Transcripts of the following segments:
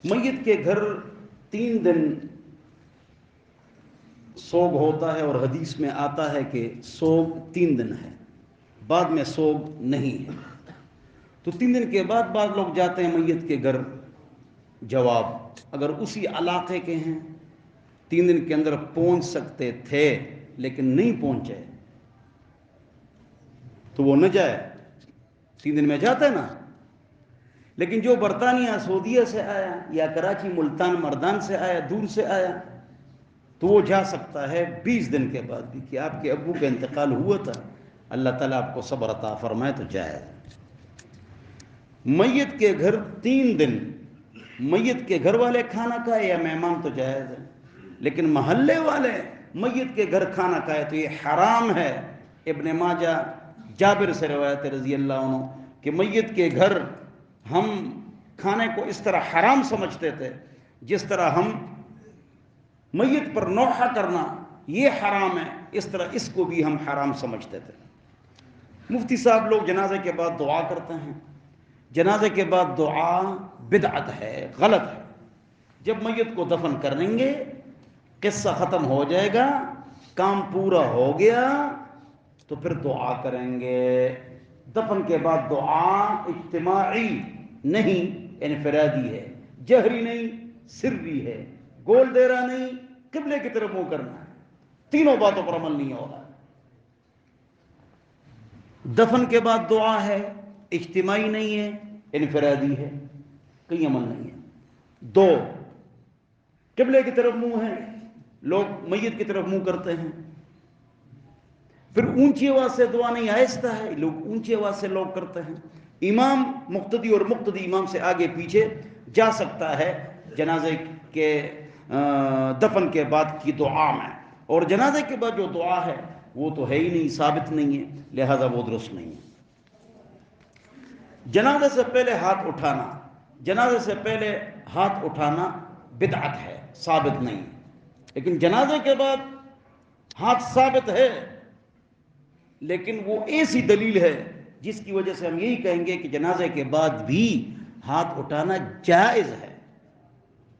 میت کے گھر 3 دن سوگ ہوتا ہے، اور حدیث میں آتا ہے کہ سوگ 3 دن ہے، بعد میں سوگ نہیں ہے۔ تو 3 دن کے بعد بعض لوگ جاتے ہیں میت کے گھر، جواب اگر اسی علاقے کے ہیں 3 دن کے اندر پہنچ سکتے تھے لیکن نہیں پہنچے تو وہ نہ جائے، 3 دن میں جاتا ہے نا۔ لیکن جو برطانیہ سعودیہ سے آیا یا کراچی ملتان مردان سے آیا، دور سے آیا، تو وہ جا سکتا ہے 20 دن کے بعد بھی کہ آپ کے ابو کا انتقال ہوا تھا، اللہ تعالیٰ آپ کو صبر عطا فرمائے تو جائے۔ میت کے گھر 3 دن میت کے گھر والے کھانا کھائے یا مہمان تو جائز ہے، لیکن محلے والے میت کے گھر کھانا کھائے تو یہ حرام ہے۔ ابن ماجہ جابر سے روایت رضی اللہ عنہ کہ میت کے گھر ہم کھانے کو اس طرح حرام سمجھتے تھے جس طرح ہم میت پر نوحہ کرنا یہ حرام ہے، اس طرح اس کو بھی ہم حرام سمجھتے تھے۔ مفتی صاحب لوگ جنازے کے بعد دعا کرتے ہیں، جنازے کے بعد دعا بدعت ہے، غلط ہے۔ جب میت کو دفن کریں گے، قصہ ختم ہو جائے گا، کام پورا ہو گیا تو پھر دعا کریں گے۔ دفن کے بعد دعا اجتماعی نہیں، انفرادی ہے، جہری نہیں، سری ہے، گول دیرا نہیں، قبلے کی طرف منہ کرنا ہے، تینوں باتوں پر عمل نہیں ہوگا۔ دفن کے بعد دعا ہے، اجتماعی نہیں ہے، انفرادی ہے، کہیں عمل نہیں ہے۔ 2 قبلے کی طرف منہ ہے، لوگ میت کی طرف منہ کرتے ہیں۔ پھر اونچی آواز سے دعا نہیں، آہستہ ہے، لوگ اونچی آواز سے لوگ کرتے ہیں۔ امام مقتدی اور مقتدی امام سے آگے پیچھے جا سکتا ہے جنازے کے دفن کے بعد کی دعا میں، اور جنازے کے بعد جو دعا ہے وہ تو ہے ہی نہیں، ثابت نہیں ہے، لہذا وہ درست نہیں ہے۔ جنازے سے پہلے ہاتھ اٹھانا، جنازے سے پہلے ہاتھ اٹھانا بدعت ہے، ثابت نہیں۔ لیکن جنازے کے بعد ہاتھ ثابت ہے، لیکن وہ ایسی دلیل ہے جس کی وجہ سے ہم یہی کہیں گے کہ جنازے کے بعد بھی ہاتھ اٹھانا جائز ہے،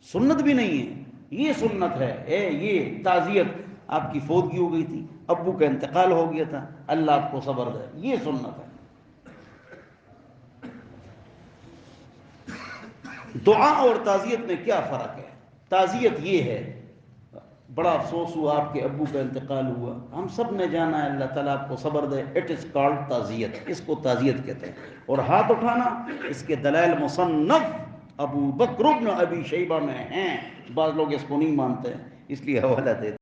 سنت بھی نہیں ہے۔ یہ سنت ہے، یہ تعزیت، آپ کی فوتگی ہو گئی تھی، ابو کا انتقال ہو گیا تھا، اللہ آپ کو صبر دے، یہ سنت ہے۔ دعا اور تعزیت میں کیا فرق ہے؟ تعزیت یہ ہے، بڑا افسوس ہوا، آپ کے ابو کا انتقال ہوا، ہم سب نے جانا ہے، اللہ تعالیٰ آپ کو صبر دے، اٹ از کالڈ تعزیت، اس کو تعزیت کہتے ہیں۔ اور ہاتھ اٹھانا، اس کے دلائل مصنف ابو بکر بن ابی شیبہ میں ہیں، بعض لوگ اس کو نہیں مانتے ہیں، اس لیے حوالہ دیتے ہیں۔